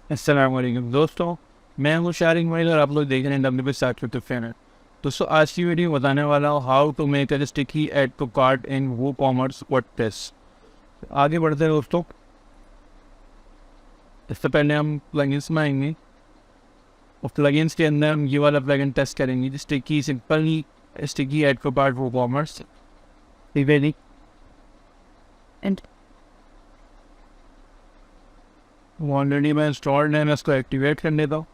अस्सलाम वालेकुम दोस्तों, मैं हूँ शारिक मोइल और आप लोग देख रहे हैं wpbakery। दोस्तों आज की वीडियो बताने वाला हूँ how to make a sticky add to cart in WooCommerce WordPress. आगे बढ़ते हैं दोस्तों। इससे पहले हम प्लगइन्स में आएंगे और प्लगइन्स के अंदर हम ये वाला प्लगइन टेस्ट करेंगे, sticky simple sticky add to cart WooCommerce. ठीक है जी, ऑलरेडी मैं इंस्टॉल्ड है, मैं इसको एक्टिवेट कर लेता हूँ।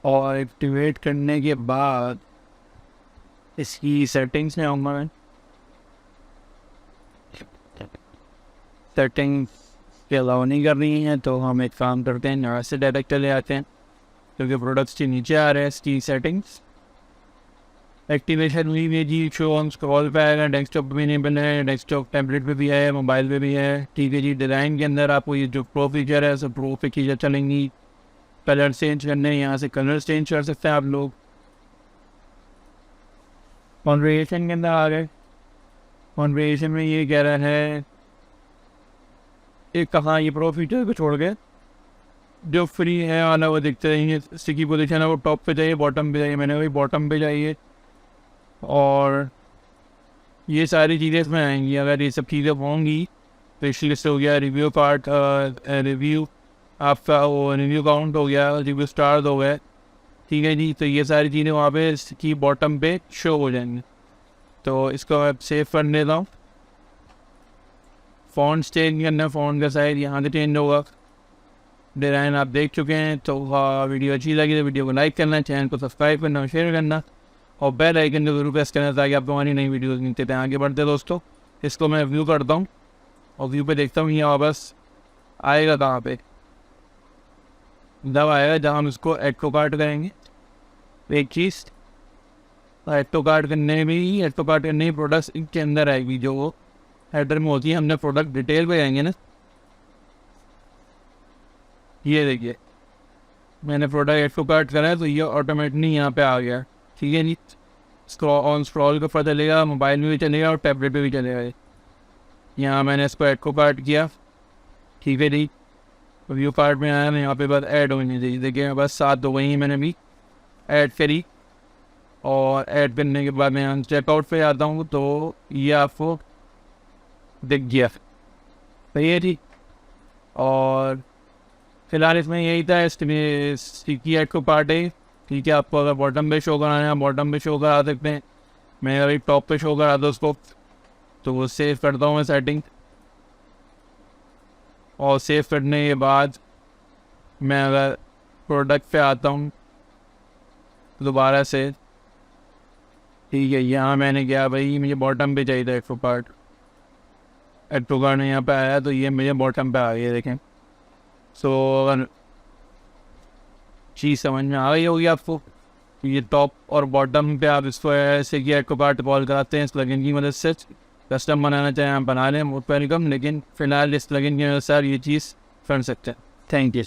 और एक्टिवेट करने के बाद इसकी सेटिंग्स में आऊँगा मैं। सेटिंग्स के अलाउ नहीं कर रही हैं तो हम एक काम करते हैं, यहाँ से डायरेक्ट चले आते हैं क्योंकि प्रोडक्ट्स के नीचे आ रहे हैं इसकी सेटिंग्स। एक्टिवेशन हुई है जी, शो ऑन स्क्रॉल पे आएगा, डेस्कटॉप पे भी इनेबल है, डेस्कटॉप टैबलेट पे भी है, मोबाइल पे भी है। ठीक है जी, डिज़ाइन के अंदर आपको ये जो प्रो फीचर है सब प्रो फीचर चलेंगी। कलर चेंज करने यहाँ से कलर चेंज कर सकते हैं आप लोग। कॉन्फ़िगरेशन के अंदर आ गए। कॉन्फ़िगरेशन में ये कह रहा है एक कहाँ ये प्रो फीचर को छोड़ के जो फ्री है आना वो दिखते रहेंगे। स्टिकी पोजीशन है वो टॉप पे चाहिए, बॉटम पे चाहिए, मैंने वही बॉटम पे चाहिए। और ये सारी चीज़ें इसमें आएंगी। अगर ये सब चीज़ें होंगी तो इस लिस्ट हो गया, रिव्यू पार्ट, रिव्यू आपका वो रिव्यू काउंट हो गया, रिव्यू स्टार्स हो गए। ठीक है जी, तो ये सारी चीज़ें वहाँ पे इसकी बॉटम पे शो हो जाएंगी। तो इसको मैं सेव कर लेता हूँ। फ़ॉन्ट चेंज करना, फ़ॉन्ट का साइज यहाँ से चेंज होगा। डिज़ाइन आप देख चुके हैं। तो वीडियो अच्छी लगी तो वीडियो को लाइक करना, चैनल को सब्सक्राइब करना, शेयर करना और बेल आइकन को जरूर प्रेस करना ताकि आपको हमारी नई वीडियोस मिलते हैं। आगे बढ़ते दोस्तों, इसको मैं व्यू करता हूँ और व्यू पे देखता हूँ ये वापस आएगा कहाँ पे, जब आएगा जहाँ हम इसको ऐड टू कार्ट करेंगे। एक चीज़ ऐड टू कार्ट करने भी, ऐड टू कार्ट करने ही प्रोडक्ट्स के अंदर आएगी जो वो हेडर में होती है। हमने प्रोडक्ट डिटेल पे जाएंगे ना, ये देखिए मैंने प्रोडक्ट ऐड टू कार्ट करा है तो ये ऑटोमेटिकली यहाँ पे आ गया। ठीक है जी, स्क्रॉल का पता चलेगा, मोबाइल में भी चलेगा और टैबलेट पे भी चलेगा। यहाँ मैंने इसको ऐड को कार्ट किया। ठीक है जी, व्यू कार्ट में आया, मैं यहाँ पे बस ऐड होनी चाहिए। देखिए बस 7 हो गई हैं, मैंने भी ऐड करी। और ऐड करने के बाद मैं यहाँ चेकआउट पे आता हूँ तो ये आपको दिख गया। सही है जी। और फिलहाल इसमें यही था, इसमें स्टिकी ऐड को पार्ट है। ठीक है, आपको अगर बॉटम पे शो कराना है बॉटम पे शो करा सकते हैं। मैं अभी टॉप पे शो करा दो उसको, तो वो सेव करता हूँ मैं सेटिंग। और सेव करने के बाद मैं अगर प्रोडक्ट पे आता हूँ दोबारा से, ठीक है, यहाँ मैंने किया भाई मुझे बॉटम पे चाहिए था एक पार्ट, एड टू कार्ट यहाँ पे आया तो ये मुझे बॉटम पे आ गया। देखें, सो अगर चीज़ समझ में आ गई होगी आपको, ये टॉप और बॉटम पे आप इसको ऐसे कि ऐड को पार्ट कॉल कराते हैं इस प्लगइन की मदद से। कस्टम बनाना चाहें आप बना लें, मोस्ट वेलकम, लेकिन फ़िलहाल इस प्लगइन की मदद से आप ये चीज़ कर सकते हैं। Thank you.